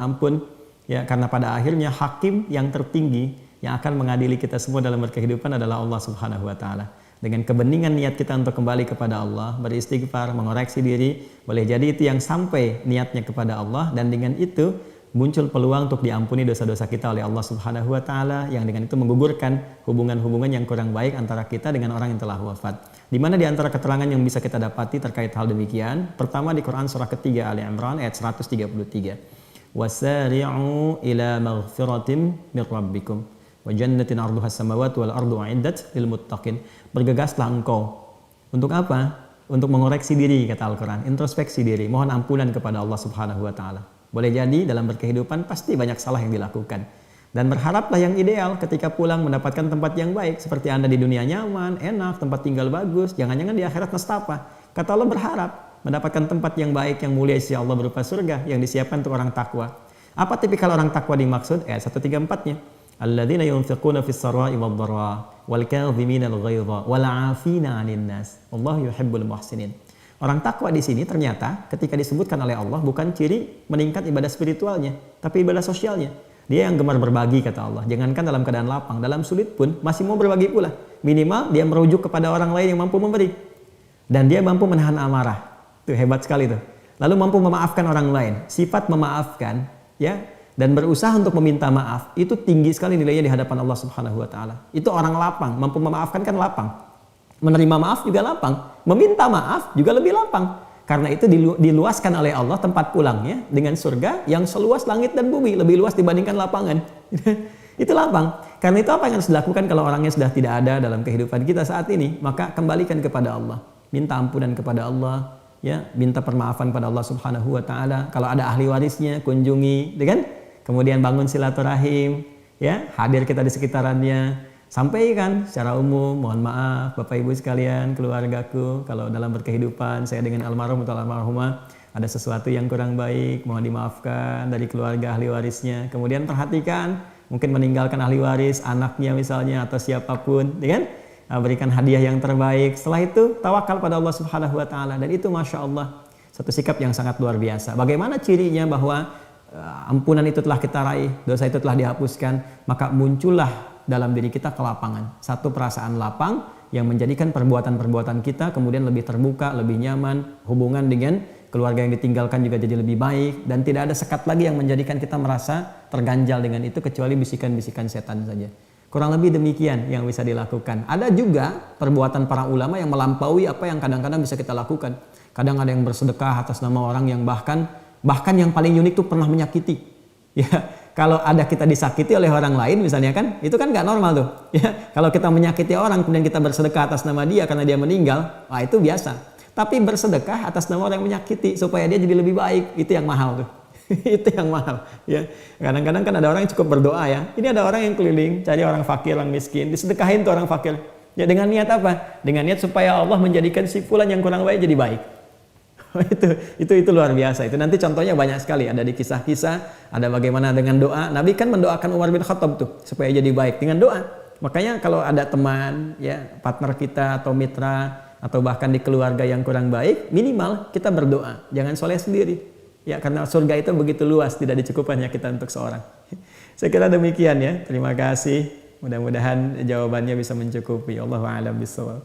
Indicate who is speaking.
Speaker 1: ampun, ya, karena pada akhirnya hakim yang tertinggi yang akan mengadili kita semua dalam berkehidupan adalah Allah Subhanahu wa taala. Dengan kebeningan niat kita untuk kembali kepada Allah, beristighfar, mengoreksi diri, boleh jadi itu yang sampai niatnya kepada Allah, dan dengan itu muncul peluang untuk diampuni dosa-dosa kita oleh Allah Subhanahu wa taala, yang dengan itu menggugurkan hubungan-hubungan yang kurang baik antara kita dengan orang yang telah wafat. Di mana di antara keterangan yang bisa kita dapati terkait hal demikian, pertama di Quran surah ketiga Ali Imran ayat 133. Wasari'u ila maghfiratin mir rabbikum wa jannatin 'arduhas samawati wal ardu 'iddat lil muttaqin. Bergegaslah engkau. Untuk apa? Untuk mengoreksi diri, kata Al-Quran, introspeksi diri, mohon ampunan kepada Allah Subhanahu wa taala. Boleh jadi dalam berkehidupan pasti banyak salah yang dilakukan. Dan berharaplah yang ideal ketika pulang mendapatkan tempat yang baik. Seperti Anda di dunia nyaman, enak, tempat tinggal bagus. Jangan-jangan di akhirat nestapa. Kata Allah berharap mendapatkan tempat yang baik, yang mulia isi Allah berupa surga yang disiapkan untuk orang takwa. Apa tipikal orang takwa dimaksud? 134-nya. Alladzina yunfiquna fis sarai wad dharra wal kadhimina al ghaidha wal 'afina 'anil nas. Wallahu yuhibbul muhsinin. Orang takwa di sini ternyata ketika disebutkan oleh Allah bukan ciri meningkat ibadah spiritualnya, tapi ibadah sosialnya. Dia yang gemar berbagi, kata Allah. Jangankan dalam keadaan lapang, dalam sulit pun masih mau berbagi pula. Minimal dia merujuk kepada orang lain yang mampu memberi. Dan dia mampu menahan amarah. Itu hebat sekali tuh. Lalu mampu memaafkan orang lain. Sifat memaafkan, ya, dan berusaha untuk meminta maaf, itu tinggi sekali nilainya di hadapan Allah Subhanahu wa taala. Itu orang lapang, mampu memaafkan kan lapang. Menerima maaf juga lapang, meminta maaf juga lebih lapang. Karena itu diluaskan oleh Allah tempat pulangnya dengan surga yang seluas langit dan bumi, lebih luas dibandingkan lapangan. Itu lapang. Karena itu apa yang harus dilakukan kalau orangnya sudah tidak ada dalam kehidupan kita saat ini? Maka kembalikan kepada Allah, minta ampunan kepada Allah, ya, minta permaafan pada Allah Subhanahu wa taala. Kalau ada ahli warisnya, kunjungi, kan? Kemudian bangun silaturahim, ya, hadir kita di sekitarannya. Sampaikan secara umum, mohon maaf Bapak Ibu sekalian, keluargaku, kalau dalam berkehidupan saya dengan almarhum atau almarhumah ada sesuatu yang kurang baik, mohon dimaafkan dari keluarga ahli warisnya. Kemudian perhatikan, mungkin meninggalkan ahli waris, anaknya misalnya atau siapapun, kan? Berikan hadiah yang terbaik. Setelah itu tawakal pada Allah Subhanahu wa taala, dan itu Masya Allah satu sikap yang sangat luar biasa. Bagaimana cirinya bahwa ampunan itu telah kita raih, dosa itu telah dihapuskan, maka muncullah dalam diri kita kelapangan. Satu perasaan lapang yang menjadikan perbuatan-perbuatan kita kemudian lebih terbuka, lebih nyaman, hubungan dengan keluarga yang ditinggalkan juga jadi lebih baik, dan tidak ada sekat lagi yang menjadikan kita merasa terganjal dengan itu kecuali bisikan-bisikan setan saja. Kurang lebih demikian yang bisa dilakukan. Ada juga perbuatan para ulama yang melampaui apa yang kadang-kadang bisa kita lakukan. Kadang ada yang bersedekah atas nama orang yang bahkan yang paling unik tuh pernah menyakiti. Ya, kalau ada kita disakiti oleh orang lain misalnya kan, itu kan nggak normal tuh. Ya, kalau kita menyakiti orang kemudian kita bersedekah atas nama dia karena dia meninggal, wah itu biasa. Tapi bersedekah atas nama orang yang menyakiti supaya dia jadi lebih baik, itu yang mahal tuh. Itu yang mahal. Ya, kadang-kadang kan ada orang yang cukup berdoa ya. Ini ada orang yang keliling cari orang fakir, orang miskin, disedekahin tuh orang fakir. Ya dengan niat apa? Dengan niat supaya Allah menjadikan si fulan yang kurang baik jadi baik. itu luar biasa. Itu nanti contohnya banyak sekali, ada di kisah-kisah, ada bagaimana dengan doa. Nabi kan mendoakan Umar bin Khattab tuh supaya jadi baik dengan doa. Makanya kalau ada teman, ya, partner kita atau mitra atau bahkan di keluarga yang kurang baik, minimal kita berdoa, jangan soleh sendiri. Ya, karena surga itu begitu luas, tidak dicukupannya kita untuk seorang. Saya kira demikian ya. Terima kasih. Mudah-mudahan jawabannya bisa mencukupi. Allahu a'lam bishawab.